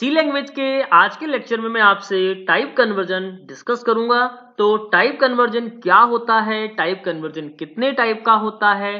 सी language के आज के लेक्चर में मैं आपसे टाइप कन्वर्जन डिस्कस करूंगा। तो टाइप कन्वर्जन क्या होता है, टाइप कन्वर्जन कितने टाइप का होता है,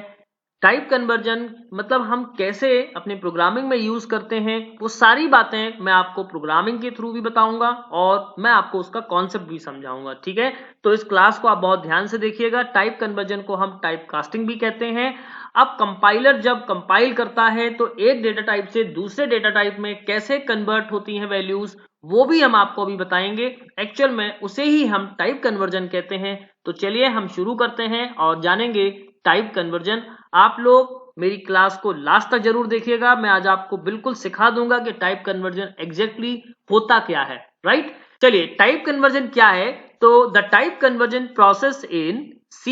टाइप कन्वर्जन मतलब हम कैसे अपने प्रोग्रामिंग में यूज करते हैं, वो सारी बातें मैं आपको प्रोग्रामिंग के थ्रू भी बताऊंगा और मैं आपको उसका कॉन्सेप्ट भी समझाऊंगा। ठीक है, तो इस क्लास को आप बहुत ध्यान से देखिएगा। टाइप कन्वर्जन को हम टाइप कास्टिंग भी कहते हैं। अब कंपाइलर जब कंपाइल करता है तो एक डेटा टाइप से दूसरे डेटा टाइप में कैसे कन्वर्ट होती हैं वैल्यूज, वो भी हम आपको अभी बताएंगे। एक्चुअल में उसे ही हम टाइप कन्वर्जन कहते हैं। तो चलिए हम शुरू करते हैं और जानेंगे टाइप कन्वर्जन। आप लोग मेरी क्लास को लास्ट तक जरूर देखिएगा। मैं आज आपको बिल्कुल सिखा दूंगा कि टाइप कन्वर्जन एग्जैक्टली होता क्या है। राइट, चलिए टाइप कन्वर्जन क्या है। तो the type conversion process in C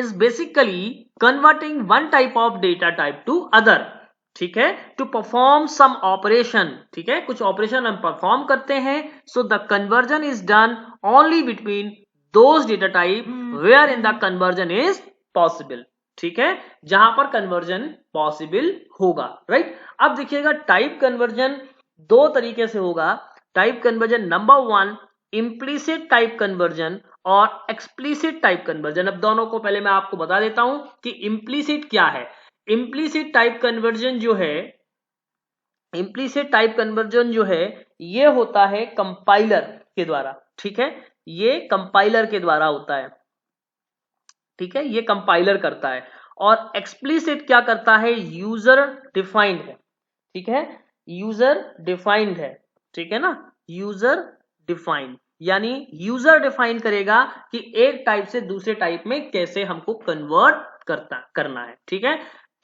is basically converting one type of data type to other, ठीक है, to perform some operation, ठीक है, कुछ ऑपरेशन हम परफॉर्म करते हैं। so the conversion is done only between those data type wherein the conversion is possible, ठीक है, जहां पर कन्वर्जन पॉसिबल होगा। राइट, अब देखिएगा टाइप कन्वर्जन दो तरीके से होगा। Type conversion number one implicit type conversion और एक्सप्लिसिट टाइप कन्वर्जन। अब दोनों को पहले मैं आपको बता देता हूं कि इम्प्लीसिट क्या है। इम्प्लीसिट टाइप कन्वर्जन जो है, इम्प्लीसिट टाइप कन्वर्जन जो है ये होता है कंपाइलर के द्वारा। ठीक है, ये कंपाइलर के द्वारा होता है। ठीक है, ये कंपाइलर करता है। और एक्सप्लिसिट क्या करता है, यूजर डिफाइंड है। ठीक है, यूजर डिफाइंड है। ठीक है ना, यूजर डिफाइंड यानी यूजर डिफाइन करेगा कि एक टाइप से दूसरे टाइप में कैसे हमको कन्वर्ट करना है। ठीक है,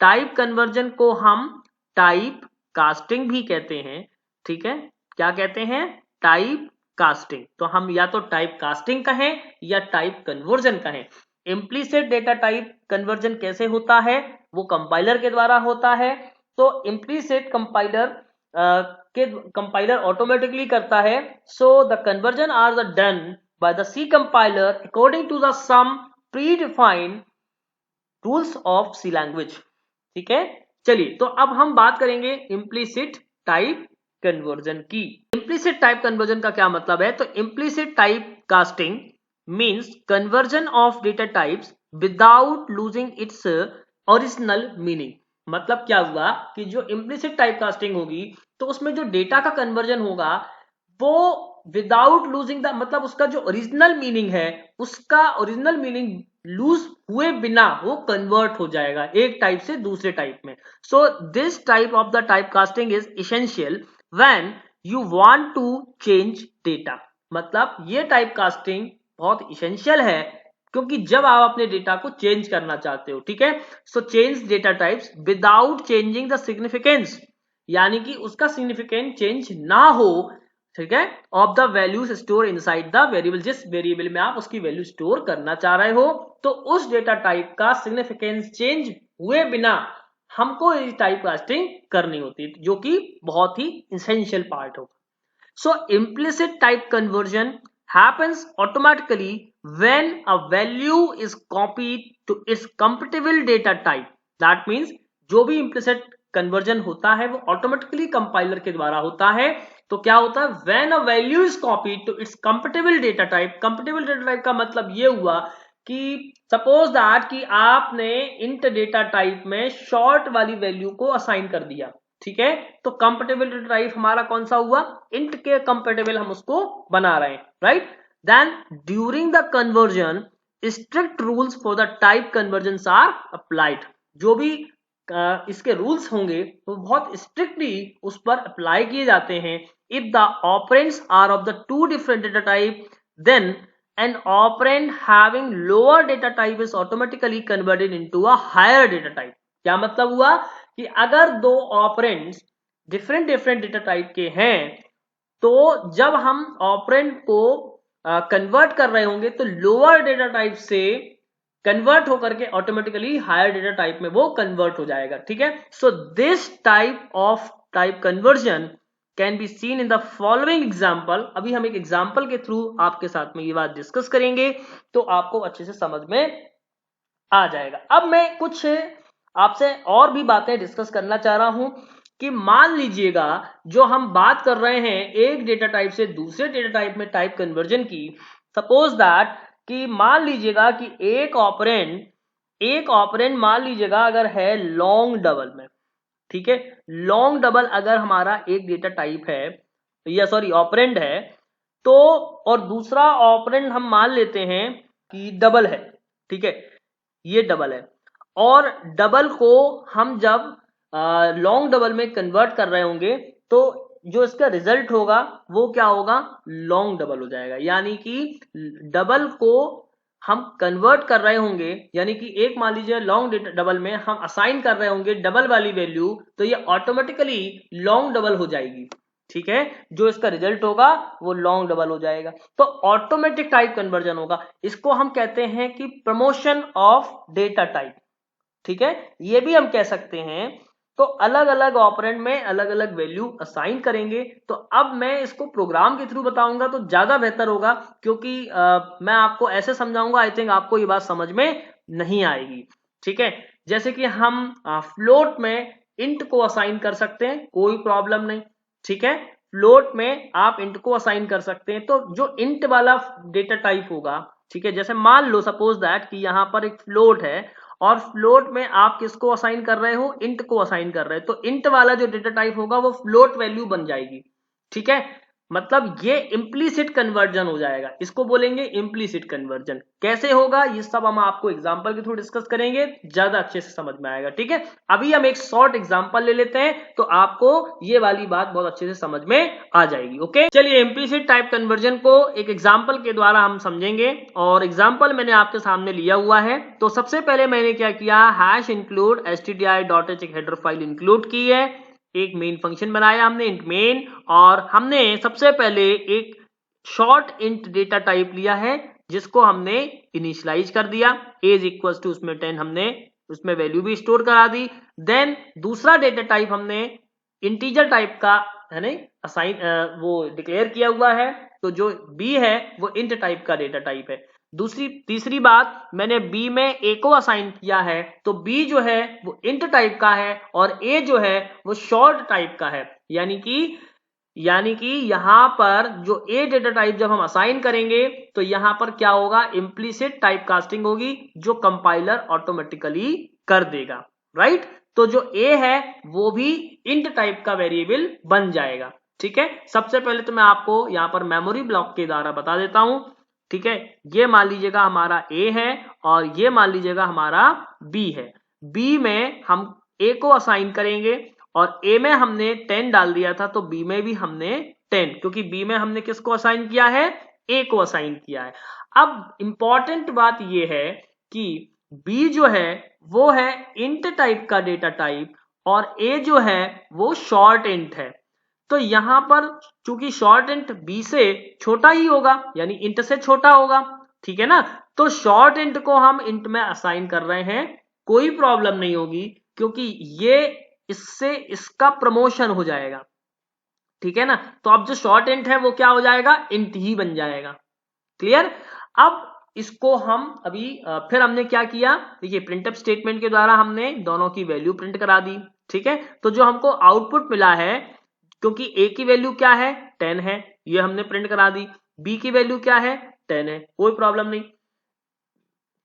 टाइप कन्वर्जन को हम टाइप कास्टिंग भी कहते हैं। ठीक है, क्या कहते हैं, टाइप कास्टिंग। तो हम या तो टाइप कास्टिंग कहें या टाइप कन्वर्जन कहें। इम्प्लीसिट डेटा टाइप कन्वर्जन कैसे होता है, वो कंपाइलर के द्वारा होता है। तो इम्प्लीसिट कंपाइलर ऑटोमेटिकली करता है। So the conversion are the done by the C compiler according to the some predefined rules of C language. ठीक है, चलिए तो अब हम बात करेंगे इम्प्लीसिट टाइप कन्वर्जन की। इम्प्लीसिट टाइप कन्वर्जन का क्या मतलब है, तो implicit type casting means conversion of data types without losing its original meaning. मतलब क्या हुआ कि जो इम्प्लीसिट टाइप कास्टिंग होगी तो उसमें जो डेटा का कन्वर्जन होगा वो विदाउट लूजिंग द, मतलब उसका जो ओरिजिनल मीनिंग है, उसका ओरिजिनल मीनिंग लूज हुए बिना वो कन्वर्ट हो जाएगा एक टाइप से दूसरे टाइप में। So this type of the type casting is essential when you want to change data. मतलब ये टाइप कास्टिंग बहुत इसेंशियल है क्योंकि जब आप अपने डेटा को चेंज करना चाहते हो। ठीक है, so change data types without changing the significance, यानी कि उसका सिग्निफिकेंट चेंज ना हो। ठीक है, of the values store inside the variable, जिस वेरिएबल में आप उसकी वैल्यू स्टोर करना चाह रहे हो तो उस डेटा टाइप का सिग्निफिकेंस चेंज हुए बिना हमको ये टाइप कास्टिंग करनी होती है, जो कि बहुत ही इसेंशियल पार्ट हो। So implicit type conversion happens automatically when a value is copied to its compatible data type. That means जो भी implicit conversion होता है वो automatically compiler के द्वारा होता है। तो क्या होता है, when a value is copied to its compatible data type, compatible data type का मतलब ये हुआ कि सपोज दैट कि आपने int डेटा टाइप में शॉर्ट वाली वैल्यू को असाइन कर दिया। ठीक है, तो कंपेटेबल डेटा टाइप हमारा कौन सा हुआ, इंट के कंपेटेबल हम उसको बना रहे हैं। Right, then during the conversion strict rules for the type conversion are applied. जो भी इसके रूल्स होंगे वो बहुत स्ट्रिक्टली उस पर अप्लाई किए जाते हैं। If the operands are of the two different data type then an operand having lower data type is automatically converted into a higher data type। क्या मतलब हुआ कि अगर दो operands different different data type के हैं तो जब हम ऑपरेंड को कन्वर्ट कर रहे होंगे तो लोअर डेटा टाइप से कन्वर्ट होकर के ऑटोमेटिकली हायर डेटा टाइप में वो कन्वर्ट हो जाएगा। ठीक है, सो this type of type conversion can be seen in the following example. अभी हम एक एग्जाम्पल के थ्रू आपके साथ में ये बात डिस्कस करेंगे तो आपको अच्छे से समझ में आ जाएगा। अब मैं कुछ आपसे और भी बातें डिस्कस करना चाह रहा हूं। कि मान लीजिएगा जो हम बात कर रहे हैं एक डेटा टाइप से दूसरे डेटा टाइप में टाइप कन्वर्जन की, सपोज दैट कि मान लीजिएगा कि एक ऑपरेंड मान लीजिएगा अगर है लॉन्ग डबल में, ठीक है, लॉन्ग डबल अगर हमारा एक डेटा टाइप है या सॉरी ऑपरेंड है, तो और दूसरा ऑपरेंड हम मान लेते हैं कि डबल है, ठीक है, ये डबल है, और डबल को हम जब लॉन्ग डबल में कन्वर्ट कर रहे होंगे तो जो इसका रिजल्ट होगा वो क्या होगा, लॉन्ग डबल हो जाएगा। यानी कि डबल को हम कन्वर्ट कर रहे होंगे, यानी कि एक मान लीजिए लॉन्ग डबल में हम असाइन कर रहे होंगे डबल वाली वैल्यू, तो ये ऑटोमेटिकली लॉन्ग डबल हो जाएगी, ठीक है, जो इसका रिजल्ट होगा वो लॉन्ग डबल हो जाएगा, तो ऑटोमेटिक टाइप कन्वर्जन होगा। इसको हम कहते हैं कि प्रमोशन ऑफ डेटा टाइप, ठीक है, ये भी हम कह सकते हैं। तो अलग अलग ऑपरेंड में अलग अलग वैल्यू असाइन करेंगे। तो अब मैं इसको प्रोग्राम के थ्रू बताऊंगा तो ज्यादा बेहतर होगा, क्योंकि मैं आपको ऐसे समझाऊंगा, आई थिंक आपको ये बात समझ में नहीं आएगी, ठीक है। जैसे कि हम फ्लोट में इंट को असाइन कर सकते हैं, कोई प्रॉब्लम नहीं, ठीक है, फ्लोट में आप इंट को असाइन कर सकते हैं। तो जो इंट वाला डेटा टाइप होगा, ठीक है, जैसे मान लो सपोज दैट कि यहां पर एक फ्लोट है और फ्लोट में आप किसको असाइन कर रहे हो, इंट को असाइन कर रहे हो, तो इंट वाला जो डेटा टाइप होगा वो फ्लोट वैल्यू बन जाएगी, ठीक है, मतलब ये इम्प्लीसिट कन्वर्जन हो जाएगा, इसको बोलेंगे इम्प्लीसिट कन्वर्जन। कैसे होगा ये सब हम आपको एग्जांपल के थ्रू डिस्कस करेंगे, ज्यादा अच्छे से समझ में आएगा, ठीक है। अभी हम एक शॉर्ट एग्जांपल ले लेते हैं तो आपको ये वाली बात बहुत अच्छे से समझ में आ जाएगी। ओके, चलिए इम्प्लीसिट टाइप कन्वर्जन को एक एग्जांपल के द्वारा हम समझेंगे, और एग्जांपल मैंने आपके सामने लिया हुआ है। तो सबसे पहले मैंने क्या किया, हैश इंक्लूड stdio.h एक हेडर फाइल इंक्लूड की है, एक मेन फंक्शन बनाया हमने इंट मेन, और हमने सबसे पहले एक शॉर्ट इंट डेटा टाइप लिया है जिसको हमने इनिशियलाइज कर दिया, एज इक्वल्स टू उसमें 10 हमने उसमें वैल्यू भी स्टोर करा दी। देन दूसरा डेटा टाइप हमने इंटीजर टाइप का है नहीं असाइन वो डिक्लेयर किया हुआ है, तो जो बी है वो इंट टाइप का डेटा टाइप है। तीसरी बात, मैंने बी में ए को असाइन किया है, तो बी जो है वो इंट टाइप का है और ए जो है वो शॉर्ट टाइप का है। यानी कि यहां पर जो ए डेटा टाइप जब हम असाइन करेंगे तो यहां पर क्या होगा, इम्प्लीसिट टाइप कास्टिंग होगी जो कंपाइलर ऑटोमेटिकली कर देगा, राइट। तो जो ए है वो भी इंट टाइप का वेरिएबल बन जाएगा, ठीक है। सबसे पहले तो मैं आपको यहां पर मेमोरी ब्लॉक के द्वारा बता देता हूं, ठीक है। ये मान लीजिएगा हमारा ए है और ये मान लीजिएगा हमारा बी है। बी में हम ए को असाइन करेंगे और ए में हमने 10 डाल दिया था, तो बी में भी हमने 10, क्योंकि बी में हमने किसको असाइन किया है, ए को असाइन किया है। अब इंपॉर्टेंट बात ये है कि बी जो है वो है इंट टाइप का डेटा टाइप और ए जो है वो शॉर्ट इंट है। तो यहां पर चूंकि शॉर्ट इंट बी से छोटा ही होगा, यानी इंट से छोटा होगा, ठीक है ना, तो शॉर्ट इंट को हम इंट में असाइन कर रहे हैं, कोई प्रॉब्लम नहीं होगी, क्योंकि ये इससे इसका प्रमोशन हो जाएगा, ठीक है ना। तो अब जो शॉर्ट इंट है वो क्या हो जाएगा, इंट ही बन जाएगा, क्लियर। अब इसको हम अभी फिर हमने क्या किया, देखिए प्रिंटफ स्टेटमेंट के द्वारा हमने दोनों की वैल्यू प्रिंट करा दी, ठीक है। तो जो हमको आउटपुट मिला है, क्योंकि ए की वैल्यू क्या है 10 है, ये हमने प्रिंट करा दी, बी की वैल्यू क्या है 10 है, कोई प्रॉब्लम नहीं,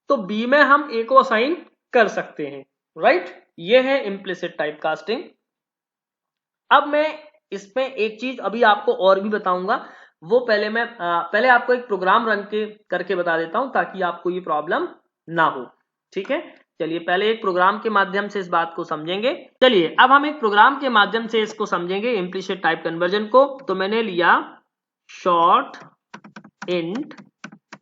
तो बी में हम ए को असाइन कर सकते हैं, राइट। ये है इम्प्लिसिट टाइप कास्टिंग। अब मैं इसमें एक चीज अभी आपको और भी बताऊंगा, वो पहले आपको एक प्रोग्राम रन करके बता देता हूं ताकि आपको ये प्रॉब्लम ना हो, ठीक है। चलिए पहले एक प्रोग्राम के माध्यम से इस बात को समझेंगे। चलिए अब हम एक प्रोग्राम के माध्यम से इसको समझेंगे इम्प्लिसिट टाइप कन्वर्जन को। तो मैंने लिया शॉर्ट इंट,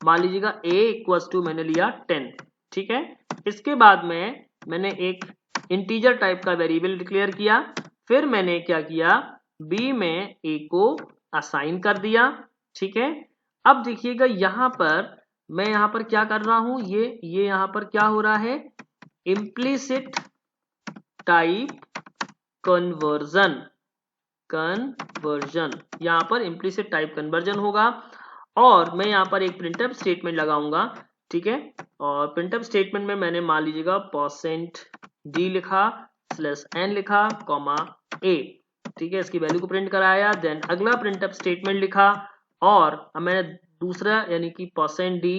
मान लीजिएगा a इक्वल्स टू मैंने लिया 10, ठीक है। इसके बाद में मैंने एक इंटीजर टाइप का वेरिएबल डिक्लेयर किया, फिर मैंने क्या किया, b में a को असाइन कर दिया, ठीक है। अब देखिएगा यहां पर मैं यहां पर क्या कर रहा हूं, ये यहां पर क्या हो रहा है, इम्प्लिसिट टाइप कन्वर्जन यहां पर इम्प्लिसिट टाइप कन्वर्जन होगा, और मैं यहां पर एक प्रिंटफ स्टेटमेंट लगाऊंगा, ठीक है। और प्रिंटफ स्टेटमेंट में मैंने मान लीजिएगा %d लिखा, /n लिखा, कॉमा ए, ठीक है, इसकी वैल्यू को प्रिंट कराया, देन अगला प्रिंटफ स्टेटमेंट लिखा, और अब मैंने दूसरा यानी कि %d,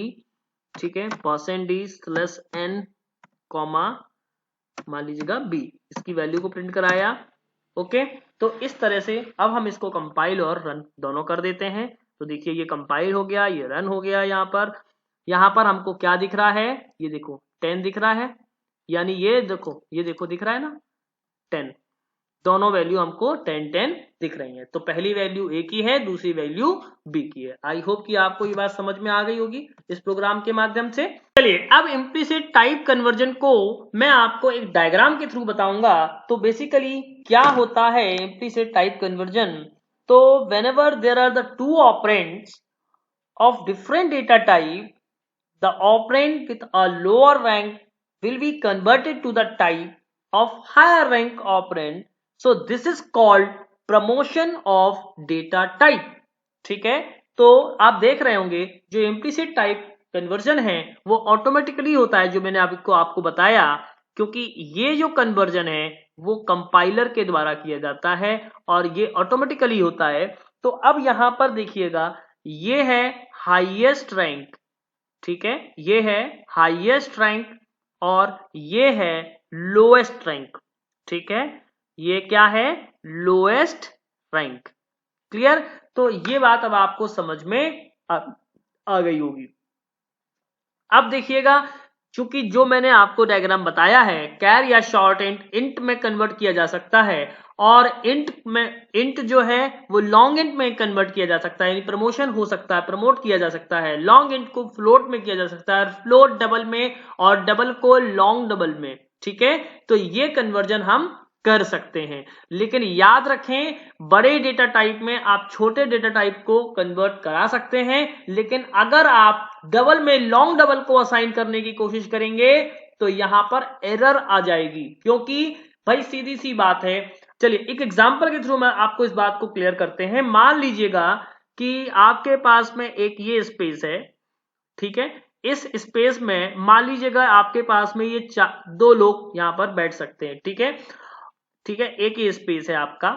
ठीक है, %d स्लैश n कॉमा मान लीजिएगा b, इसकी वैल्यू को प्रिंट कराया। ओके, तो इस तरह से अब हम इसको कंपाइल और रन दोनों कर देते हैं। तो देखिए ये कंपाइल हो गया, ये रन हो गया। यहाँ पर हमको क्या दिख रहा है, ये देखो 10 दिख रहा है, यानी ये देखो दिख रहा है ना 10, दोनों वैल्यू हमको 10 दिख रही हैं। तो पहली वैल्यू ए की है, दूसरी वैल्यू बी की है। आई होप कि आपको ये बात समझ में आ गई होगी इस प्रोग्राम के माध्यम से। चलिए अब इम्प्लिसिट टाइप कन्वर्जन को मैं आपको एक डायग्राम के थ्रू बताऊंगा। तो बेसिकली क्या होता है इम्प्लिसिट टाइप कन्वर्जन, तो whenever there are the two operands of different data type, the operand with a lower rank will be converted to the type of higher rank operand. So this is called promotion of data type. ठीक है, तो आप देख रहे होंगे जो implicit type conversion है वो ऑटोमेटिकली होता है, जो मैंने आपको बताया, क्योंकि ये जो कन्वर्जन है वो कंपाइलर के द्वारा किया जाता है और ये ऑटोमेटिकली होता है। तो अब यहां पर देखिएगा, ये है हाईएस्ट रैंक, ठीक है, ये है हाईएस्ट रैंक और ये है लोएस्ट रैंक, ठीक है, ये क्या है, लोएस्ट रैंक। क्लियर? तो ये बात अब आपको समझ में आ गई होगी। अब देखिएगा, चूंकि जो मैंने आपको डायग्राम बताया है, कैर या शॉर्ट इंट में कन्वर्ट किया जा सकता है, और इंट जो है वो लॉन्ग इंट में कन्वर्ट किया जा सकता है, यानी प्रमोशन हो सकता है, प्रमोट किया जा सकता है। लॉन्ग इंट को फ्लोट में किया जा सकता है, फ्लोट डबल में, और डबल को लॉन्ग डबल में। ठीक है, तो ये कन्वर्जन हम कर सकते हैं। लेकिन याद रखें, बड़े डेटा टाइप में आप छोटे डेटा टाइप को कन्वर्ट करा सकते हैं, लेकिन अगर आप डबल में लॉन्ग डबल को असाइन करने की कोशिश करेंगे तो यहां पर एरर आ जाएगी, क्योंकि भाई सीधी सी बात है। चलिए एक एग्जांपल के थ्रू मैं आपको इस बात को क्लियर करते हैं। मान लीजिएगा कि आपके पास में एक ये स्पेस है, ठीक है, इस स्पेस में मान लीजिएगा आपके पास में ये दो लोग यहां पर बैठ सकते हैं। ठीक है, ठीक है, एक ही स्पेस है आपका,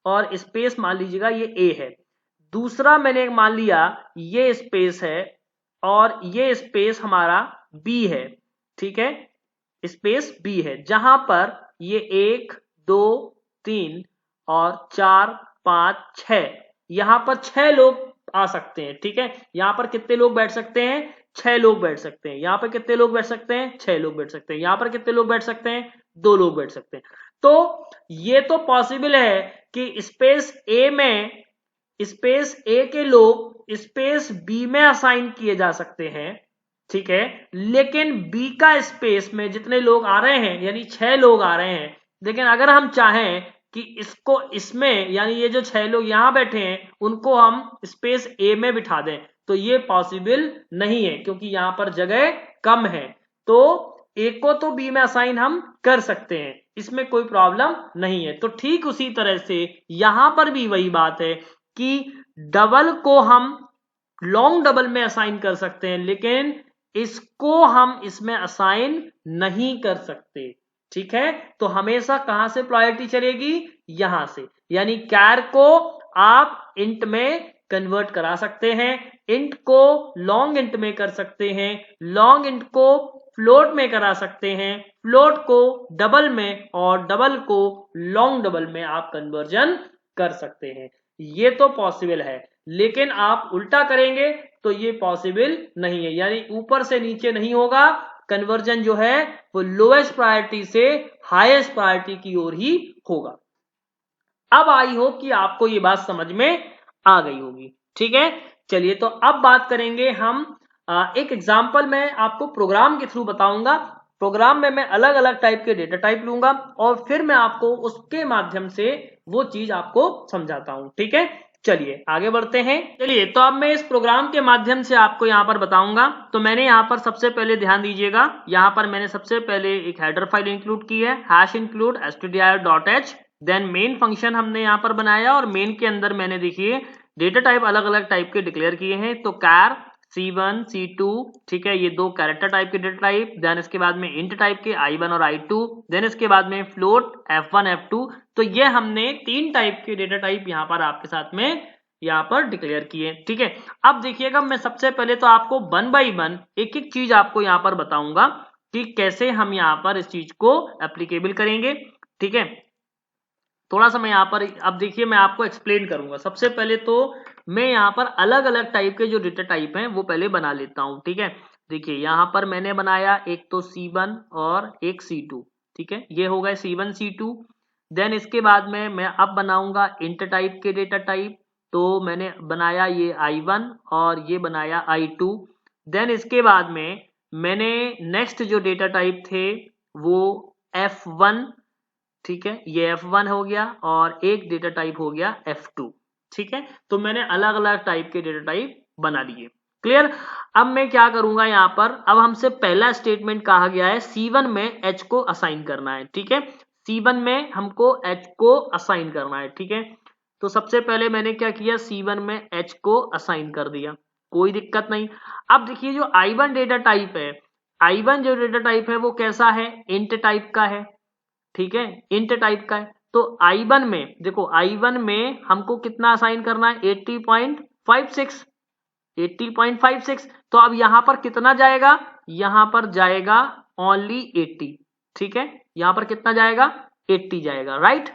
और स्पेस मान लीजिएगा ये ए है। दूसरा मैंने मान लिया ये स्पेस है, और ये स्पेस हमारा बी है। ठीक है, स्पेस बी है, जहां पर ये 1 2 3 और 4 5 6, यहां पर 6 लोग आ सकते हैं। ठीक है, यहां पर कितने लोग बैठ सकते हैं, 6 लोग बैठ सकते हैं। यहां पर कितने लोग बैठ सकते हैं, 6 लोग बैठ सकते हैं। यहां पर कितने लोग बैठ सकते हैं, 2 लोग बैठ सकते हैं। तो ये तो पॉसिबल है कि स्पेस ए में, स्पेस ए के लोग स्पेस बी में असाइन किए जा सकते हैं। ठीक है, लेकिन बी का स्पेस में जितने लोग आ रहे हैं, यानी 6 लोग आ रहे हैं, लेकिन अगर हम चाहें कि इसको इसमें, यानी ये जो 6 लोग यहां बैठे हैं उनको हम स्पेस ए में बिठा दें, तो ये पॉसिबल नहीं है, क्योंकि यहां पर जगह कम है। तो ए को तो बी में असाइन हम कर सकते हैं, इसमें कोई प्रॉब्लम नहीं है। तो ठीक उसी तरह से यहां पर भी वही बात है कि डबल को हम लॉन्ग डबल में असाइन कर सकते हैं, लेकिन इसको हम इसमें असाइन नहीं कर सकते। ठीक है, तो हमेशा कहां से प्रायोरिटी चलेगी, यहां से, यानी कैर को आप इंट में कन्वर्ट करा सकते हैं, इंट को लॉन्ग इंट में कर सकते हैं, लॉन्ग इंट को फ्लोट में करा सकते हैं, फ्लोट को डबल में, और डबल को लॉन्ग डबल में आप कन्वर्जन कर सकते हैं। ये तो पॉसिबल है, लेकिन आप उल्टा करेंगे तो ये पॉसिबल नहीं है, यानी ऊपर से नीचे नहीं होगा। कन्वर्जन जो है वो लोएस्ट प्रायोरिटी से हाईएस्ट प्रायोरिटी की ओर ही होगा। अब आई होप कि आपको ये बात समझ में आ गई होगी। ठीक है, चलिए तो अब बात करेंगे हम, एक एग्जांपल मैं आपको प्रोग्राम के थ्रू बताऊंगा। प्रोग्राम में मैं अलग अलग टाइप के डेटा टाइप लूंगा और फिर मैं आपको उसके माध्यम से वो चीज आपको समझाता हूं। ठीक है, चलिए आगे बढ़ते हैं। चलिए तो अब मैं इस प्रोग्राम के माध्यम से आपको यहाँ पर बताऊंगा। तो मैंने यहाँ पर सबसे पहले ध्यान दीजिएगा, यहाँ पर मैंने सबसे पहले एक हेडर फाइल इंक्लूड की है, #include stdir.h। Then main function हमने यहाँ पर बनाया, और मेन के अंदर मैंने देखिए डेटा टाइप अलग अलग टाइप के डिक्लेयर किए हैं। तो car C1 C2, ठीक है, ये दो कैरेक्टर टाइप के डेटा टाइप, देन इसके बाद में इंट टाइप के I1 और I2, देन इसके बाद में फ्लोट F1 F2। तो ये हमने 3 टाइप के डेटा टाइप यहाँ पर आपके साथ में यहाँ पर डिक्लेयर किए, ठीक है। अब देखिएगा, मैं सबसे पहले तो आपको 1 बाई 1 एक एक चीज आपको यहाँ पर बताऊंगा कि कैसे हम यहाँ पर इस चीज को एप्लीकेबल करेंगे, ठीक है। थोड़ा सा मैं यहाँ पर, अब देखिए मैं आपको एक्सप्लेन करूंगा। सबसे पहले तो मैं यहाँ पर अलग अलग टाइप के जो डेटा टाइप हैं वो पहले बना लेता हूँ, ठीक है। देखिए यहाँ पर मैंने बनाया एक तो C1 और एक C2, ठीक है, ये हो गए C1 C2। देन इसके बाद में मैं अब बनाऊंगा इंट टाइप के डेटा टाइप, तो मैंने बनाया ये I1 और ये बनाया I2। देन इसके बाद में मैंने नेक्स्ट जो डेटा टाइप थे वो F1, ठीक है, ये F1 हो गया और एक डेटा टाइप हो गया F2, ठीक है। तो मैंने अलग अलग टाइप के डेटा टाइप बना लिए, क्लियर। अब मैं क्या करूंगा यहाँ पर, अब हमसे पहला स्टेटमेंट कहा गया है C1 में H को असाइन करना है, ठीक है। C1 में हमको H को असाइन करना है, ठीक है। तो सबसे पहले मैंने क्या किया, C1 में H को असाइन कर दिया, कोई दिक्कत नहीं। अब देखिए जो I1 डेटा टाइप है, I1 जो डेटा टाइप है वो कैसा है, इंट टाइप का है, ठीक है, इंट टाइप का है। तो I1 में देखो, I1 में हमको कितना असाइन करना है, 80.56, 80.56। तो अब यहां पर कितना जाएगा, यहां पर जाएगा ओनली 80, ठीक है, यहां पर कितना जाएगा, 80 जाएगा, राइट।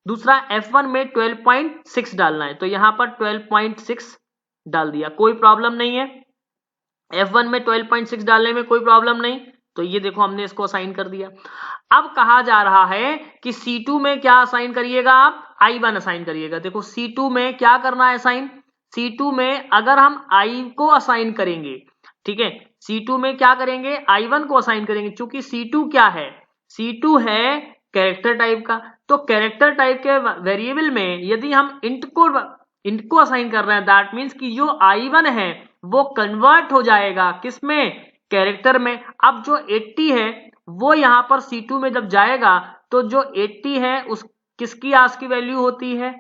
दूसरा F1 में 12.6 डालना है, तो यहां पर 12.6 डाल दिया, कोई प्रॉब्लम नहीं है। F1 में 12.6 डालने में कोई प्रॉब्लम नहीं, तो ये देखो हमने इसको असाइन कर दिया। अब कहा जा रहा है कि C2 में क्या असाइन करिएगा, आप I1 असाइन करिएगा। देखो C2 में क्या करना है असाइन, C2 में अगर हम I को असाइन करेंगे, ठीक है, C2 में क्या करेंगे, I1 को असाइन करेंगे। चूंकि C2 क्या है, C2 है कैरेक्टर टाइप का, तो कैरेक्टर टाइप के वेरिएबल में यदि हम इंट को असाइन कर रहे हैं, दैट मीन्स कि जो I1 है वो कन्वर्ट हो जाएगा किसमें, कैरेक्टर में। अब जो 80 है वो यहां पर C2 में जब जाएगा तो जो 80 है उस किसकी आस की वैल्यू होती है,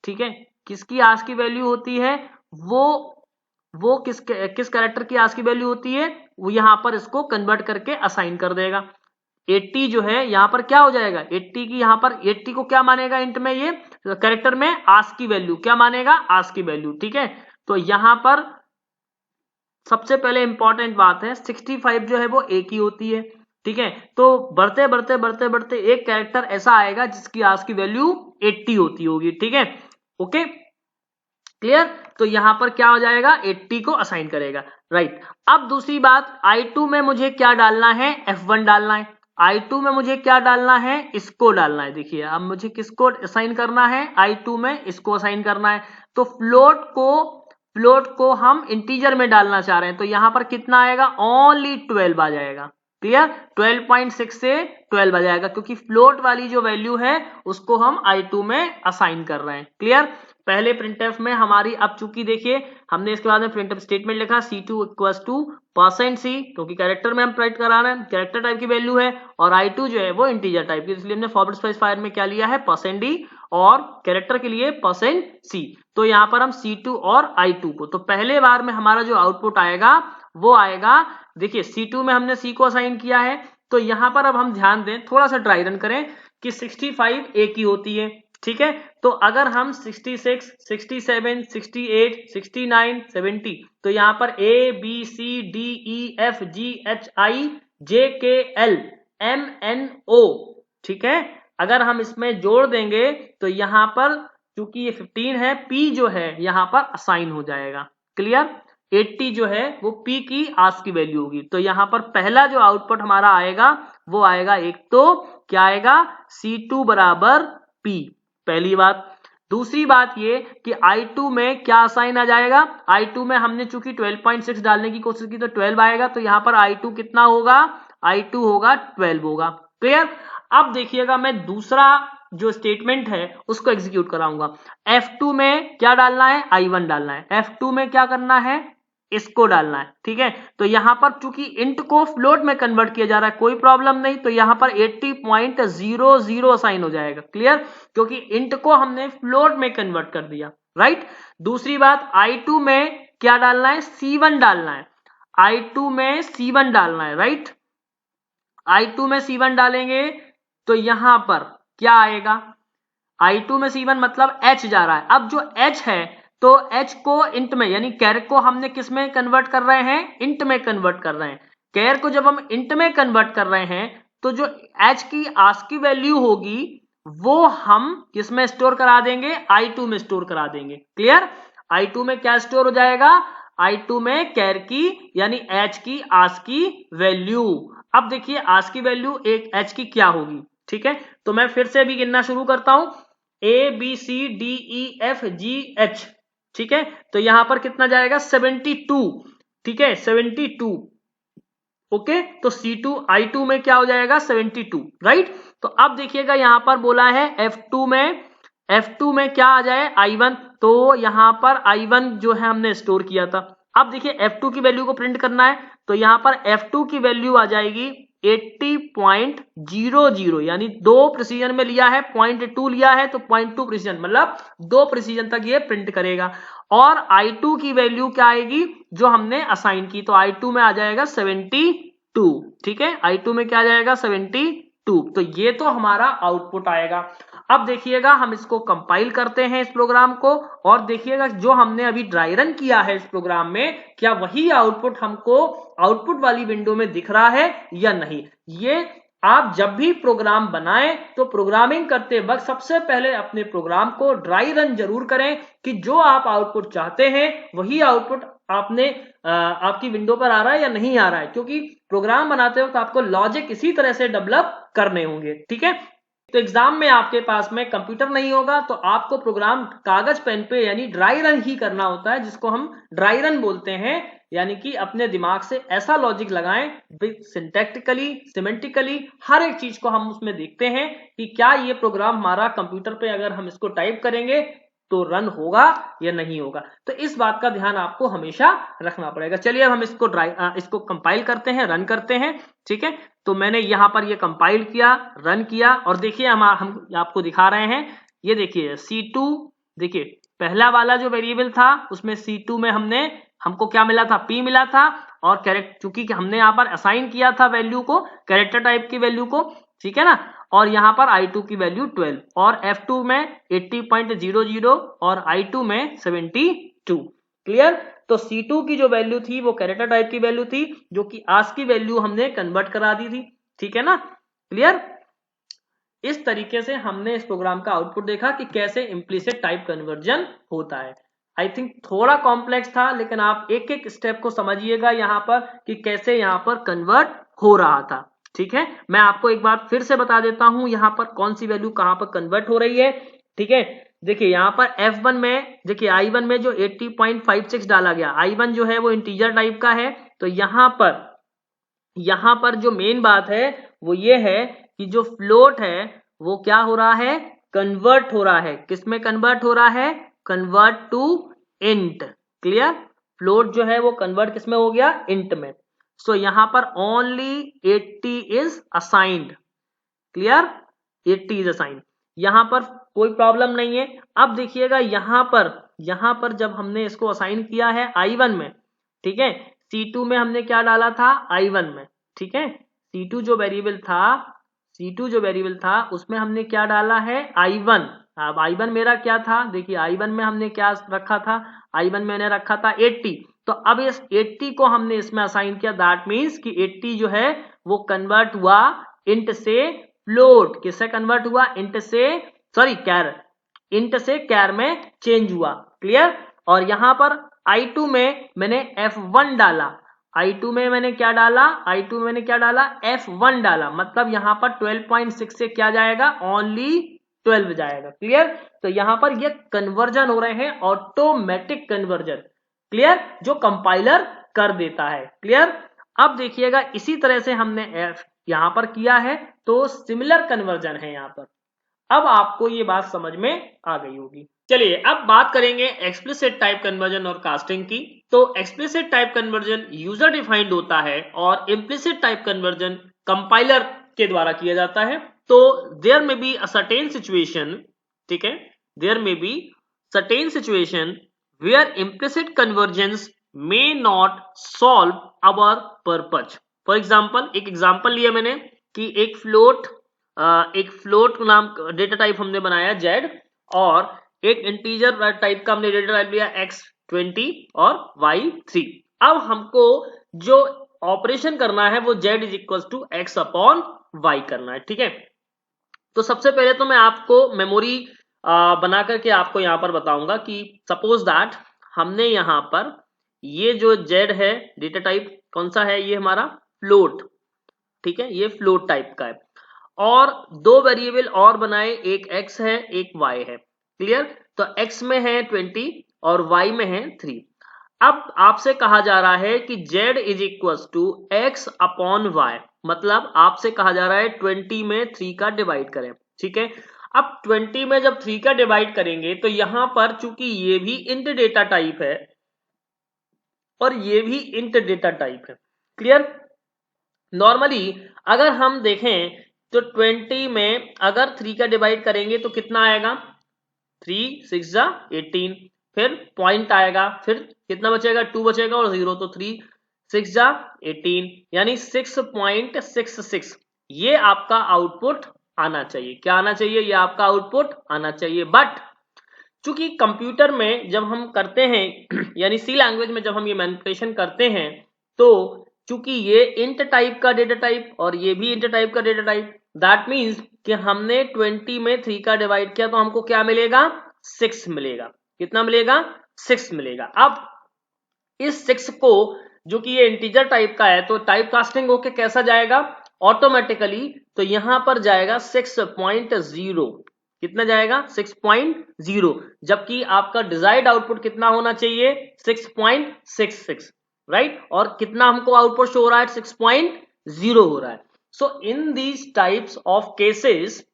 ठीक है, किसकी आस की वैल्यू होती है, वो किस कैरेक्टर की आस की वैल्यू होती है, वो यहां पर इसको कन्वर्ट करके असाइन कर देगा। 80 जो है यहां पर क्या हो जाएगा, 80 की यहां पर 80 को क्या मानेगा, इंट में ये कैरेक्टर में आस की वैल्यू क्या मानेगा, आस की वैल्यू, ठीक है। तो यहां पर सबसे पहले इंपॉर्टेंट बात है 65 जो है वो एक ही होती है, ठीक है। तो बढ़ते बढ़ते बढ़ते बढ़ते एक कैरेक्टर ऐसा आएगा जिसकी आस की वैल्यू 80 होती होगी, ठीक है, ओके, क्लियर। तो यहां पर क्या हो जाएगा, 80 को असाइन करेगा, राइट। अब दूसरी बात, I2 में मुझे क्या डालना है, F1 डालना है। I2 में मुझे क्या डालना है, इसको डालना है। देखिए अब मुझे किसको असाइन करना है, I2 में इसको असाइन करना है। तो फ्लोट को हम इंटीजर में डालना चाह रहे हैं, तो यहां पर कितना आएगा, ओनली 12 आ जाएगा, क्लियर। 12.6 से 12 आ जाएगा, क्योंकि फ्लोट वाली जो वैल्यू है उसको हम I2 में असाइन कर रहे हैं, क्लियर। पहले प्रिंटफ में हमारी, अब चूंकि देखिए हमने इसके बाद में प्रिंटफ स्टेटमेंट लिखा C2 इक्वल्स टू %C, क्योंकि कैरेक्टर में हम प्रिंट करा रहे हैं, कैरेक्टर टाइप की वैल्यू है, और I2 जो है वो इंटीजर टाइप की, इसलिए हमने फॉरवर्ड स्पेसिफायर में क्या लिया है, %D, और कैरेक्टर के लिए %C। तो यहाँ पर हम C2 और I2 को, तो पहले बार में हमारा जो आउटपुट आएगा वो आएगा, देखिए C2 में हमने C को असाइन किया है, तो यहां पर अब हम ध्यान दें, थोड़ा सा ड्राई रन करें कि 65 एक ही होती है, ठीक है। तो अगर हम 66, 67, 68, 69, 70, तो यहां पर A B C D E F G H I J K L M N O, ठीक है, अगर हम इसमें जोड़ देंगे तो यहां पर चूंकि ये 15 है, P जो है यहां पर असाइन हो जाएगा, क्लियर। 80 जो है वो P की आस्क की वैल्यू होगी, तो यहां पर पहला जो आउटपुट हमारा आएगा वो आएगा, एक तो क्या आएगा, C2 बराबर P, पहली बात। दूसरी बात ये कि I2 में क्या साइन आ जाएगा, I2 में हमने चूंकि 12.6 डालने की कोशिश की तो 12 आएगा, तो यहां पर I2 कितना होगा, I2 होगा 12 होगा, क्लियर। अब देखिएगा मैं दूसरा जो स्टेटमेंट है उसको एग्जीक्यूट कराऊंगा। F2 में क्या डालना है, I1 डालना है, F2 में क्या करना है, इसको डालना है, ठीक है। तो यहां पर चूंकि इंट को फ्लोट में कन्वर्ट किया जा रहा है, कोई प्रॉब्लम नहीं, तो यहां पर 80.00 साइन हो जाएगा, क्लियर, क्योंकि इंट को हमने फ्लोट में कन्वर्ट कर दिया, राइट। दूसरी बात, I2 में क्या डालना है, C1 डालना है, I2 में C1 डालना है, राइट। I2 में C1 डालेंगे तो यहां पर क्या आएगा, I2 में C1 मतलब H जा रहा है। अब जो H है तो H को इंट में यानी कैर को हमने किस में कन्वर्ट कर रहे हैं, इंट में कन्वर्ट कर रहे हैं। कैर को जब हम इंट में कन्वर्ट कर रहे हैं तो जो H की आस्की वैल्यू होगी वो हम किस में स्टोर करा देंगे, I2 में स्टोर करा देंगे। क्लियर, I2 में क्या स्टोर हो जाएगा, I2 में कैर की यानी H की आस्की वैल्यू। अब देखिए आस्की वैल्यू एक H की क्या होगी, ठीक है। तो मैं फिर से अभी गिनना शुरू करता हूं, ABCDEFGH, ठीक है। तो यहां पर कितना जाएगा, 72, ठीक है, 72। ओके, तो C2 I2 में क्या हो जाएगा, 72, राइट। तो अब देखिएगा यहां पर बोला है F2 में क्या आ जाए, I1, तो यहां पर I1 जो है हमने स्टोर किया था। अब देखिए F2 की वैल्यू को प्रिंट करना है तो यहां पर F2 की वैल्यू आ जाएगी 80.00, यानी 2 प्रिसीजन में लिया है, 0.2 लिया है तो 0.2 प्रिसीजन, मतलब 2 प्रिसीजन तक ये प्रिंट करेगा। और I2 की वैल्यू क्या आएगी जो हमने असाइन की, तो I2 में आ जाएगा 72, ठीक है, I2 में क्या आ जाएगा 72। तो ये तो हमारा आउटपुट आएगा। अब देखिएगा हम इसको कंपाइल करते हैं इस प्रोग्राम को, और देखिएगा जो हमने अभी ड्राई रन किया है इस प्रोग्राम में, क्या वही आउटपुट हमको आउटपुट वाली विंडो में दिख रहा है या नहीं। ये आप जब भी प्रोग्राम बनाएं तो प्रोग्रामिंग करते वक्त सबसे पहले अपने प्रोग्राम को ड्राई रन जरूर करें कि जो आप आउटपुट चाहते हैं वही आउटपुट आपकी विंडो पर आ रहा है या नहीं आ रहा है, क्योंकि प्रोग्राम बनाते वक्त आपको लॉजिक इसी तरह से डेवलप करने होंगे, ठीक है। तो एग्जाम में आपके पास में कंप्यूटर नहीं होगा तो आपको प्रोग्राम कागज पेन पे यानी ड्राई रन ही करना होता है, जिसको हम ड्राई रन बोलते हैं। यानी कि अपने दिमाग से ऐसा लॉजिक लगाएं, सिंटैक्टिकली, सिमेंटिकली, हर एक चीज को हम उसमें देखते हैं कि क्या ये प्रोग्राम हमारा कंप्यूटर पे अगर हम इसको टाइप करेंगे तो रन होगा या नहीं होगा। तो इस बात का ध्यान आपको हमेशा रखना पड़ेगा। चलिए अब हम इसको कंपाइल करते हैं, रन करते हैं, ठीक है। तो मैंने यहां पर ये कंपाइल किया, रन किया, और देखिए हम आपको दिखा रहे हैं, ये देखिए C2, देखिए पहला वाला जो वेरिएबल था उसमें C2 में हमको क्या मिला था, P मिला था, और चूंकि हमने यहाँ पर असाइन किया था वैल्यू को, कैरेक्टर टाइप की वैल्यू को, ठीक है ना। और यहाँ पर I2 की वैल्यू 12, और F2 में 80.00 और I2 में 72। क्लियर। तो C2 की जो वैल्यू थी वो कैरेक्टर टाइप की वैल्यू थी, जो कि आस्की वैल्यू हमने कन्वर्ट करा दी थी, ठीक है ना। क्लियर। इस तरीके से हमने इस प्रोग्राम का आउटपुट देखा कि कैसे इम्प्लिसिट टाइप कन्वर्जन होता है। आई थिंक थोड़ा कॉम्प्लेक्स था, लेकिन आप एक एक स्टेप को समझिएगा यहाँ पर कि कैसे यहाँ पर कन्वर्ट हो रहा था, ठीक है। मैं आपको एक बार फिर से बता देता हूं यहाँ पर कौन सी वैल्यू कहां पर कन्वर्ट हो रही है, ठीक है। देखिए यहाँ पर F1 में, देखिए I1 में जो 80.56 डाला गया, I1 जो है वो इंटीजर टाइप का है, तो यहाँ पर जो मेन बात है वो ये है कि जो फ्लोट है वो क्या हो रहा है, कन्वर्ट हो रहा है। किस में कन्वर्ट हो रहा है, convert to int. Clear. Float जो है वो कन्वर्ट किस में हो गया, इंट में। सो यहां पर only 80 is assigned. Clear, 80 is assigned, यहां पर कोई प्रॉब्लम नहीं है। अब देखिएगा यहां पर जब हमने इसको असाइन किया है I1 में, ठीक है, C2 में हमने क्या डाला था, I1 में, ठीक है, C2 जो वेरिएबल था उसमें हमने क्या डाला है, I1। अब I1 मेरा क्या था, देखिए I1 में हमने क्या रखा था, I1 में मैंने रखा था 80। तो अब इस 80 को हमने इसमें असाइन किया, दैट मीन्स कि 80 जो है वो कन्वर्ट हुआ इंट से फ्लोट। किससे कन्वर्ट हुआ, इंट से, सॉरी कैर, इंट से कैर में चेंज हुआ। क्लियर। और यहां पर I2 में मैंने F1 डाला, I2 में मैंने क्या डाला, F1 डाला, मतलब यहां पर 12.6 से क्या जाएगा, ओनली 12 जाएगा। क्लियर। तो यहां पर ये कन्वर्जन हो रहे हैं, ऑटोमेटिक कन्वर्जन। क्लियर, जो कंपाइलर कर देता है। क्लियर। अब देखिएगा इसी तरह से हमने यहां पर किया है, तो सिमिलर कन्वर्जन है यहां पर। अब आपको ये बात समझ में आ गई होगी। चलिए अब बात करेंगे एक्सप्लिसिट टाइप कन्वर्जन और कास्टिंग की। तो explicit type conversion user defined होता है और इम्प्लिसिट टाइप कन्वर्जन कंपाइलर के द्वारा किया जाता है। तो देयर में बी अ सर्टेन सिचुएशन, ठीक है, देयर में be certain situation where implicit convergence may not solve our purpose. For example, एक एग्जांपल लिया मैंने कि एक फ्लोट नाम डेटा टाइप हमने बनाया z और एक इंटीजर टाइप का हमने डेटा टाइप लिया x20 और y3. अब हमको जो ऑपरेशन करना है वो z is equal to x upon y करना है. ठीक है, तो सबसे पहले तो मैं आपको मेमोरी बना करके आपको यहां पर बताऊंगा कि सपोज दैट हमने यहां पर ये जो z है डेटा टाइप कौन सा है, ये हमारा फ्लोट. ठीक है, ये फ्लोट टाइप का है और दो वेरिएबल और बनाए, एक x है एक y है. क्लियर, तो x में है 20 और y में है 3. अब आपसे कहा जा रहा है कि z is equal to x upon y, मतलब आपसे कहा जा रहा है 20 में 3 का डिवाइड करें. ठीक है, अब 20 में जब 3 का डिवाइड करेंगे तो यहां पर चूंकि ये भी इंट डेटा टाइप है और ये भी इंट डेटा टाइप है. क्लियर, नॉर्मली अगर हम देखें तो 20 में अगर 3 का डिवाइड करेंगे तो कितना आएगा, 3 6 जा 18, फिर पॉइंट आएगा, फिर कितना बचेगा 2 बचेगा और 0, तो 3 6 जा 18 यानी 6.66. ये आपका आउटपुट आना चाहिए. क्या आना चाहिए, ये आपका आउटपुट आना चाहिए. बट चूंकि कंप्यूटर में जब हम करते हैं यानी सी लैंग्वेज में जब हम ये मैनिपुलेशन करते हैं तो चूंकि ये इंट टाइप का डेटा टाइप और ये भी इंट टाइप का डेटा टाइप, दैट मीन्स कि हमने 20 में 3 का डिवाइड किया तो हमको क्या मिलेगा, 6 मिलेगा. कितना मिलेगा, 6 मिलेगा. अब इस 6 को जो कि ये इंटीजर टाइप का है तो टाइप कास्टिंग होके कैसा जाएगा ऑटोमेटिकली, तो यहां पर जाएगा 6.0. कितना जाएगा 6.0, जबकि आपका डिजायर्ड आउटपुट कितना होना चाहिए 6.66. राइट, और कितना हमको आउटपुट शो हो रहा है 6.0 हो रहा है. So in these types of cases,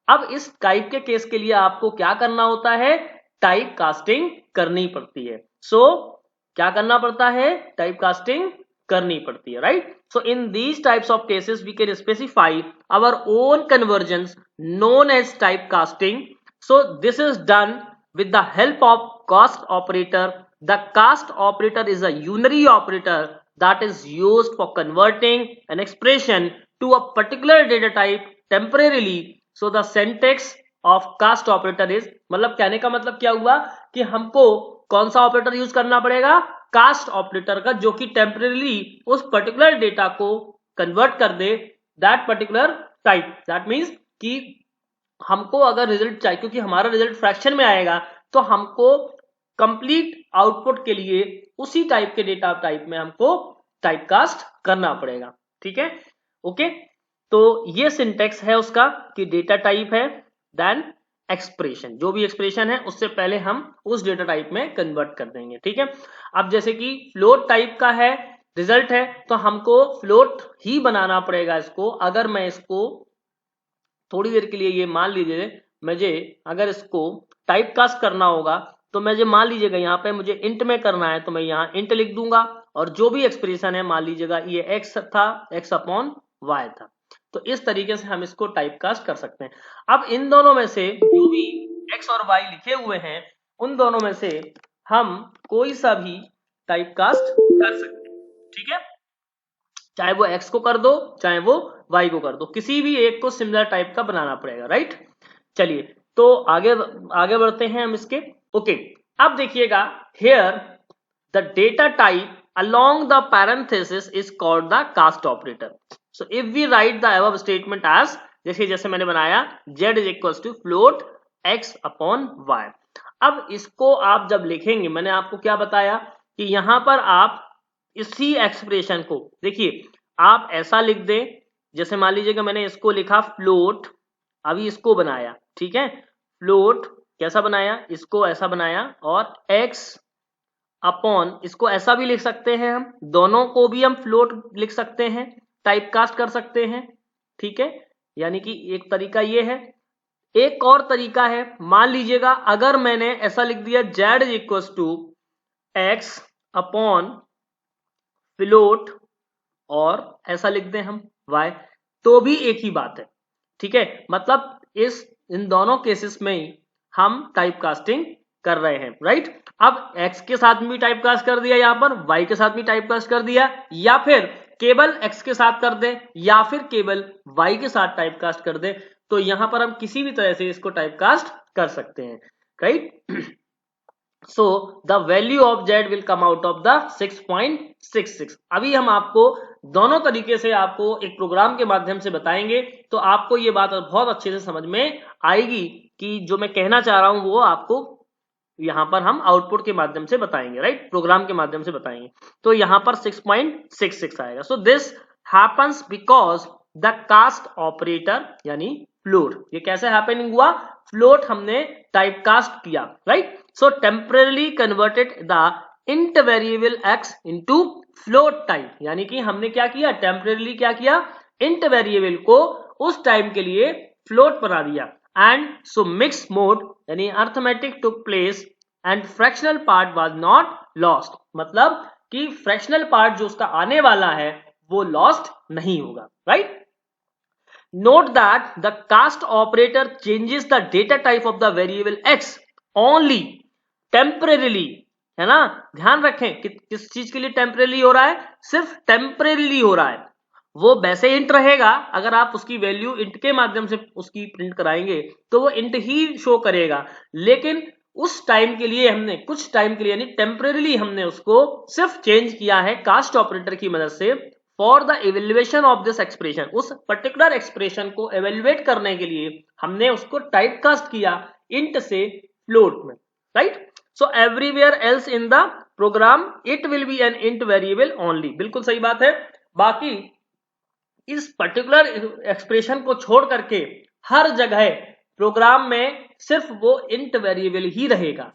अब इस टाइप के केस के लिए आपको क्या करना होता है, टाइप कास्टिंग करनी पड़ती है. सो क्या करना पड़ता है, टाइप कास्टिंग करनी पड़ती है. Right, so in these types of cases we can specify our own conversions known as typecasting. So this is done with the help of cast operator. The cast operator is a unary operator that is used for converting an expression to a particular data type temporarily. So the syntax of cast operator is, मतलब कहने का मतलब क्या हुआ कि हमको कौन सा ऑपरेटर यूज करना पड़ेगा, कास्ट ऑपरेटर का, जो कि टेम्परेरी उस पर्टिकुलर डेटा को कन्वर्ट कर दे that particular type. That means कि हमको अगर रिजल्ट चाहिए, क्योंकि हमारा रिजल्ट फ्रैक्शन में आएगा, तो हमको कंप्लीट आउटपुट के लिए उसी टाइप के डेटा टाइप में हमको टाइप कास्ट करना पड़ेगा. ठीक है, ओके. तो ये सिंटेक्स है उसका कि डेटा टाइप है, देन एक्सप्रेशन, जो भी एक्सप्रेशन है उससे पहले हम उस डेटा टाइप में कन्वर्ट कर देंगे. ठीक है, अब जैसे कि फ्लोट टाइप का है रिजल्ट है तो हमको फ्लोट ही बनाना पड़ेगा इसको. अगर मैं इसको थोड़ी देर के लिए, ये मान लीजिए मुझे अगर इसको टाइप कास्ट करना होगा तो मुझे मान लीजिएगा यहाँ पे मुझे इंट में करना है तो मैं यहाँ इंट लिख दूंगा और जो भी एक्सप्रेशन है मान लीजिएगा ये एक्स था, एक्स अपॉन वाई था. तो इस तरीके से हम इसको टाइप कास्ट कर सकते हैं. अब इन दोनों में से जो भी x और y लिखे हुए हैं उन दोनों में से हम कोई सा भी टाइप कास्ट कर सकते हैं. ठीक है, चाहे वो x को कर दो चाहे वो y को कर दो, किसी भी एक को सिमिलर टाइप का बनाना पड़ेगा. राइट, चलिए तो आगे बढ़ते हैं हम इसके. ओके, अब देखिएगा here the data type along the parenthesis is called the cast operator. So if we write the above statement as, जैसे मैंने बनाया z is equals to float x upon y. अब इसको आप जब लिखेंगे, मैंने आपको क्या बताया कि यहां पर आप इसी एक्सप्रेशन को देखिए आप ऐसा लिख दें, जैसे मान लीजिएगा मैंने इसको लिखा फ्लोट, अभी इसको बनाया. ठीक है, फ्लोट कैसा बनाया, इसको ऐसा बनाया और x अपॉन, इसको ऐसा भी लिख सकते हैं, हम दोनों को भी हम फ्लोट लिख सकते हैं, टाइप कास्ट कर सकते हैं. ठीक है, यानी कि एक तरीका ये है. एक और तरीका है, मान लीजिएगा अगर मैंने ऐसा लिख दिया z is equal to X upon float और ऐसा लिख दें हम y, तो भी एक ही बात है. ठीक है, मतलब इन दोनों केसेस में हम टाइप कास्टिंग कर रहे हैं, राइट। अब x के साथ भी टाइप कास्ट कर दिया, यहां पर y के साथ भी टाइप कास्ट कर दिया, या फिर केवल x के साथ कर दे या फिर केवल y के साथ टाइप कास्ट कर दे, तो यहां पर हम किसी भी तरह से इसको टाइप कास्ट कर सकते हैं, right. So the value of z will come out of the 6.66। अभी हम आपको दोनों तरीके से आपको एक प्रोग्राम के माध्यम से बताएंगे, तो आपको ये बात बहुत अच्छे से समझ में आएगी कि जो मैं कहना चाह रहा हूं वो आपको यहां पर हम आउटपुट के माध्यम से बताएंगे, राइट, प्रोग्राम के माध्यम से बताएंगे। तो यहां पर 6.66 आएगा। So this happens because the cast operator यानी फ्लोट, ये कैसे हैपनिंग हुआ, फ्लोट हमने टाइप कास्ट किया, right. So temporarily converted the int variable x into float type, यानी कि हमने क्या किया, टेम्परेली क्या किया, इंट वेरिएबल को उस टाइम के लिए फ्लोट बना दिया। एंड सो मिक्स मोड यानी arithmetic took place and fractional part was not lost, मतलब कि फ्रैक्शनल पार्ट जो उसका आने वाला है वो लॉस्ट नहीं होगा, right. Note that the cast operator changes the data type of the variable x only temporarily, है ना, ध्यान रखें कि किस चीज के लिए टेम्परेली हो रहा है, सिर्फ टेम्परेली हो रहा है। वो वैसे इंट रहेगा, अगर आप उसकी वैल्यू इंट के माध्यम से उसकी प्रिंट कराएंगे तो वो इंट ही शो करेगा, लेकिन उस टाइम के लिए हमने कुछ टाइम के लिए यानी टेम्परेली हमने उसको सिर्फ चेंज किया है कास्ट ऑपरेटर की मदद से for the evaluation of this expression, उस पर्टिकुलर एक्सप्रेशन को एवेल्युएट करने के लिए हमने उसको टाइप कास्ट किया इंट से फ्लोट में, right. So everywhere else in the program it will be an int variable only, बिल्कुल सही बात है। बाकी इस पर्टिकुलर एक्सप्रेशन को छोड़ करके हर जगह प्रोग्राम में सिर्फ वो इंट वेरिएबल ही रहेगा,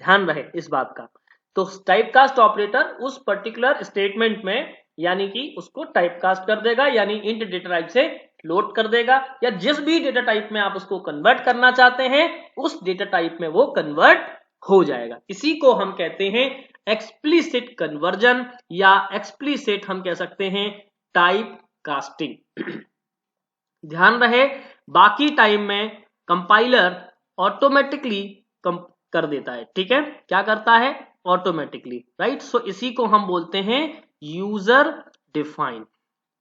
ध्यान रहे इस बात का। तो टाइप कास्ट ऑपरेटर उस पर्टिकुलर स्टेटमेंट में यानी कि उसको टाइप कास्ट कर देगा, यानी इंट डेटा टाइप से लोड कर देगा, या जिस भी डेटा टाइप में आप उसको कन्वर्ट करना चाहते हैं उस डेटा टाइप में वो कन्वर्ट हो जाएगा। इसी को हम कहते हैं एक्सप्लिसिट कन्वर्जन, या एक्सप्लिसिट हम कह सकते हैं टाइप कास्टिंग। ध्यान रहे बाकी टाइम में कंपाइलर ऑटोमेटिकली कर देता है, ठीक है, क्या करता है, ऑटोमेटिकली, राइट। सो इसी को हम बोलते हैं यूजर डिफाइन,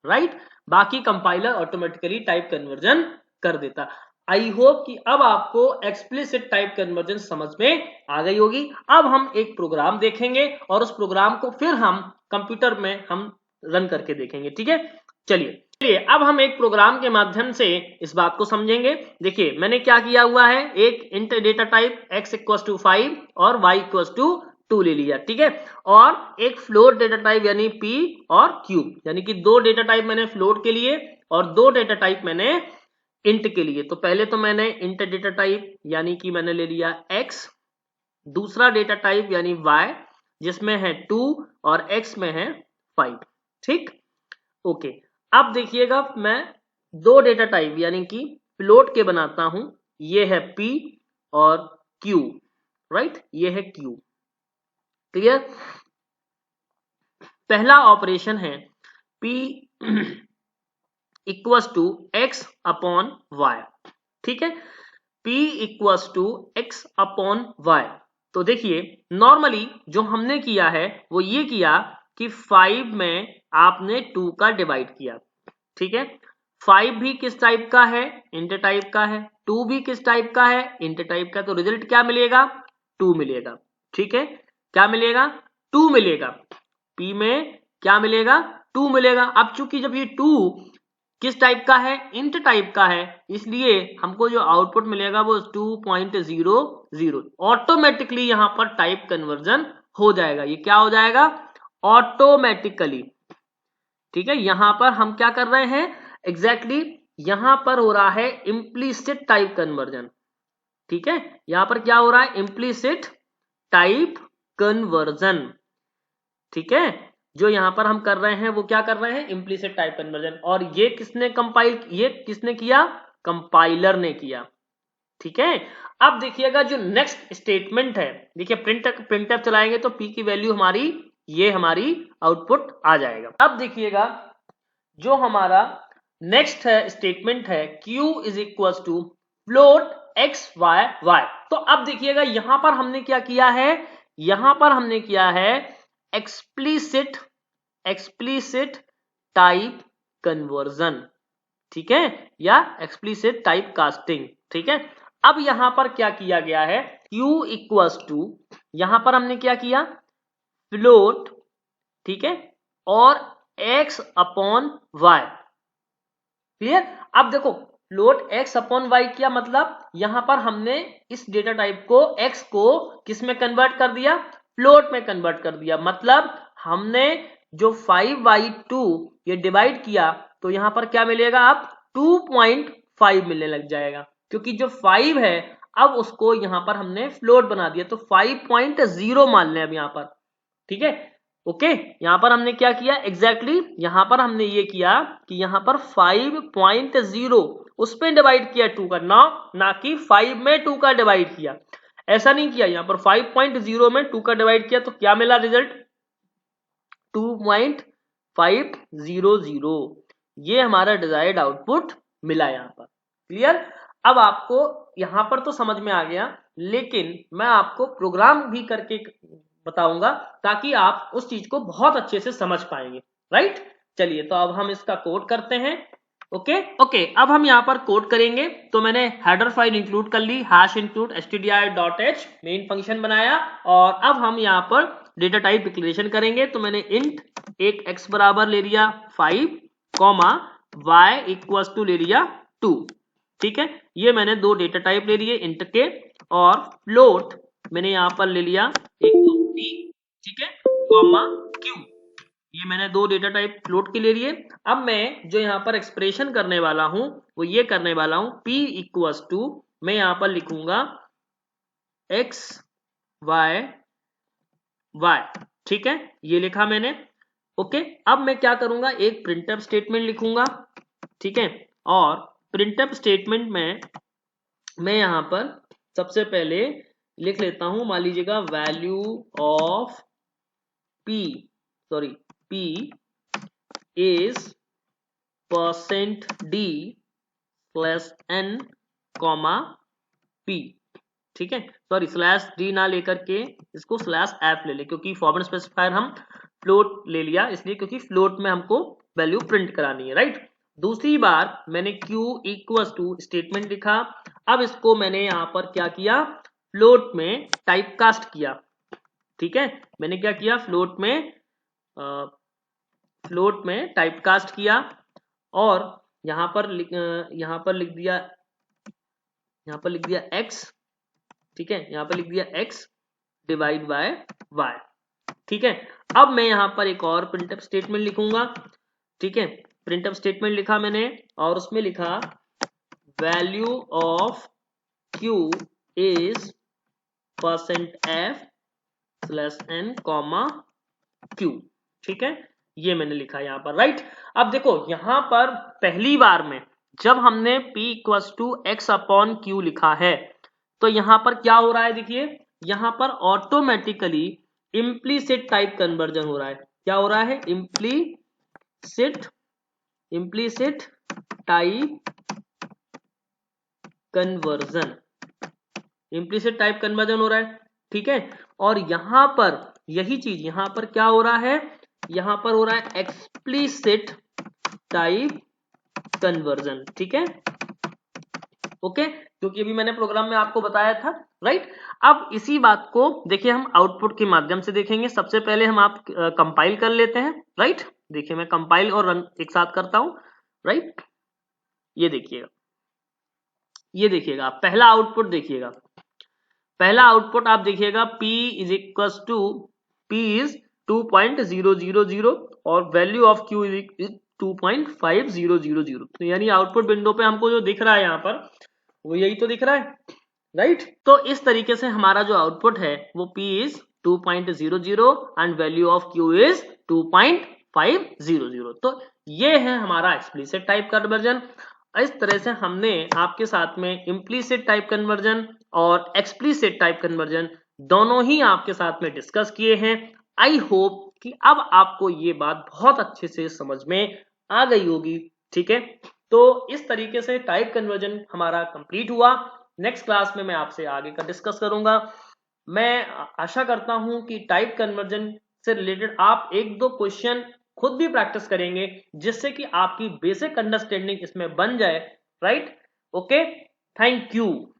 राइट। बाकी कंपाइलर ऑटोमेटिकली टाइप कन्वर्जन कर देता। आई होप कि अब आपको एक्सप्लिसिट टाइप कन्वर्जन समझ में आ गई होगी। अब हम एक प्रोग्राम देखेंगे और उस प्रोग्राम को फिर हम कंप्यूटर में हम रन करके देखेंगे, ठीक है। चलिए अब हम एक प्रोग्राम के माध्यम से इस बात को समझेंगे। देखिए मैंने क्या किया हुआ है, एक int data type x equal to 5 और y इक्वल टू 2 ले लिया, ठीक है, और एक फ्लोट डेटा टाइप यानी p और q, यानी कि दो डेटा टाइप मैंने फ्लोट के लिए और दो डेटा टाइप मैंने इंट के लिए। तो पहले तो मैंने इंट डेटा टाइप यानी कि मैंने ले लिया x, दूसरा डेटा टाइप यानी y जिसमें है 2 और x में है 5, ठीक, ओके। अब देखिएगा मैं दो डेटा टाइप यानी कि फ्लोट के बनाता हूं, ये है p और q, राइट, ये है q, क्लियर। पहला ऑपरेशन है p equals to x upon y, ठीक है, p equals to x upon y। तो देखिए नॉर्मली जो हमने किया है वो ये किया कि 5 में आपने 2 का डिवाइड किया, ठीक है, 5 भी किस टाइप का है, इंट टाइप का है, 2 भी किस टाइप का है, इंट टाइप का, तो रिजल्ट क्या मिलेगा, 2 मिलेगा, ठीक है, क्या मिलेगा, 2 मिलेगा, p में क्या मिलेगा, 2 मिलेगा। अब चूंकि जब ये 2 किस टाइप का है, इंट टाइप का है, इसलिए हमको जो आउटपुट मिलेगा वो 2.00, ऑटोमेटिकली यहां पर टाइप कन्वर्जन हो जाएगा। ये क्या हो जाएगा, ऑटोमेटिकली, ठीक है। यहां पर हम क्या कर रहे हैं, एग्जैक्टली यहां पर हो रहा है इम्प्लीसिट टाइप कन्वर्जन, ठीक है, यहां पर क्या हो रहा है, इम्प्लीसिट टाइप कन्वर्जन, ठीक है, जो यहां पर हम कर रहे हैं वो क्या कर रहे हैं, इम्प्लीसिट टाइप कन्वर्जन। और ये किसने कंपाइल, ये किसने किया, कंपाइलर ने किया, ठीक है। अब देखिएगा जो नेक्स्ट स्टेटमेंट है, देखिए प्रिंटफ चलाएंगे तो p की वैल्यू हमारी ये हमारी आउटपुट आ जाएगा। अब देखिएगा जो हमारा नेक्स्ट है स्टेटमेंट है q is equal to float X Y Y. तो अब देखिएगा यहां पर हमने क्या किया है, यहां पर हमने किया है एक्सप्लिसिट टाइप कन्वर्जन, ठीक है, या एक्सप्लिसिट टाइप कास्टिंग, ठीक है। अब यहां पर क्या किया गया है, Q इक्वल्स टू, यहां पर हमने क्या किया, फ्लोट, ठीक है, और x अपॉन y, क्लियर। अब देखो फ्लोट x अपॉन y किया, मतलब यहां पर हमने इस डेटा टाइप को x को किस में कन्वर्ट कर दिया, फ्लोट में कन्वर्ट कर दिया। मतलब हमने जो 5/2 ये डिवाइड किया तो यहां पर क्या मिलेगा, अब 2.5 मिलने लग जाएगा, क्योंकि जो 5 है अब उसको यहां पर हमने फ्लोट बना दिया, तो 5.0 मान लें अब यहां पर, ठीक है। ओके, यहां पर हमने क्या किया एग्जैक्टली, यहां पर हमने ये किया कि यहां पर 5.0 उस पर डिवाइड किया 2 का, ना कि 5 में 2 का डिवाइड किया, ऐसा नहीं किया। यहां पर 5.0 में 2 का डिवाइड किया तो क्या मिला रिजल्ट, 2.500। ये हमारा डिजायर्ड आउटपुट मिला यहां पर, क्लियर। अब आपको यहां पर तो समझ में आ गया, लेकिन मैं आपको प्रोग्राम भी करके बताऊंगा ताकि आप उस चीज को बहुत अच्छे से समझ पाएंगे, राइट। चलिए तो अब हम इसका कोड करते हैं। ओके, अब हम यहाँ पर कोड करेंगे। तो मैंने हेडर फाइल इंक्लूड कर ली, hash include stdio.h main function बनाया, और अब हम यहाँ पर डेटा टाइप डिक्लेरेशन करेंगे। तो मैंने इंट एक x बराबर ले लिया 5, कॉमा y इक्वल्स टू ले लिया 2, ठीक है। ये मैंने दो डेटा टाइप ले लिए इंट के, और फ्लोट मैंने यहाँ पर ले लिया एक p, ठीक है, कॉमा q, ये मैंने दो डेटा टाइप फ्लोट के ले लिए। अब मैं जो यहाँ पर एक्सप्रेशन करने वाला हूं वो ये करने वाला हूं, p इक्वल्स टू, मैं यहाँ पर लिखूंगा x y y, ठीक है, ये लिखा मैंने। ओके, अब मैं क्या करूंगा, एक प्रिंटफ स्टेटमेंट लिखूंगा, ठीक है, और प्रिंटफ स्टेटमेंट में मैं यहां पर सबसे पहले लिख लेता हूं, मान लीजिएगा value of p is %d/n, p, ठीक है, /d ना लेकर के इसको /f ले ले, क्योंकि फॉर्मेट स्पेसिफायर हम फ्लोट ले लिया इसलिए, क्योंकि फ्लोट में हमको वैल्यू प्रिंट करानी है, राइट। दूसरी बार मैंने q इक्वल्स टू स्टेटमेंट लिखा। अब इसको मैंने यहां पर क्या किया, फ्लोट में टाइप कास्ट किया, ठीक है, मैंने क्या किया, फ्लोट में टाइप कास्ट किया, और यहां पर लिख दिया x, ठीक है, यहां पर लिख दिया x डिवाइड बाय y, ठीक है। अब मैं यहां पर एक और प्रिंटफ स्टेटमेंट लिखूंगा, ठीक है, प्रिंटफ स्टेटमेंट लिखा मैंने, और उसमें लिखा value of q is %f/n, q, ठीक है, ये मैंने लिखा यहां पर, राइट। अब देखो यहां पर पहली बार में जब हमने p equals to x upon q लिखा है तो यहां पर क्या हो रहा है, देखिए यहां पर ऑटोमेटिकली इम्प्लीसिट टाइप कन्वर्जन हो रहा है। क्या हो रहा है, इम्प्लीसिट टाइप कन्वर्जन हो रहा है, ठीक है। और यहां पर यही चीज यहां पर क्या हो रहा है, यहां पर हो रहा है एक्सप्लिसिट टाइप कन्वर्जन, ठीक है। ओके, क्योंकि अभी मैंने प्रोग्राम में आपको बताया था, राइट। अब इसी बात को देखिए हम आउटपुट के माध्यम से देखेंगे। सबसे पहले हम आप कंपाइल कर लेते हैं, राइट। देखिए मैं कंपाइल और रन एक साथ करता हूं, राइट। ये देखिएगा पहला आउटपुट, देखिएगा पहला आउटपुट आप देखिएगा p is equals to p is 2.000 और वैल्यू ऑफ q इज 2.5000। तो यानी आउटपुट विंडो पे हमको जो दिख रहा है यहाँ पर वो यही तो दिख रहा है, राइट। तो इस तरीके से हमारा जो आउटपुट है वो p is 2.00 and value of q is 2.500। तो ये है हमारा एक्सप्लिसिट टाइप कन्वर्जन। इस तरह से हमने आपके साथ में इम्प्लीसिट टाइप कन्वर्जन और एक्सप्लिसिट टाइप कन्वर्जन दोनों ही आपके साथ में डिस्कस किए हैं। आई होप कि अब आपको ये बात बहुत अच्छे से समझ में आ गई होगी, ठीक है। तो इस तरीके से टाइप कन्वर्जन हमारा कंप्लीट हुआ। नेक्स्ट क्लास में मैं आपसे आगे का डिस्कस करूंगा। मैं आशा करता हूं कि टाइप कन्वर्जन से रिलेटेड आप एक दो क्वेश्चन खुद भी प्रैक्टिस करेंगे, जिससे कि आपकी बेसिक अंडरस्टैंडिंग इसमें बन जाए। Right, okay, thank you.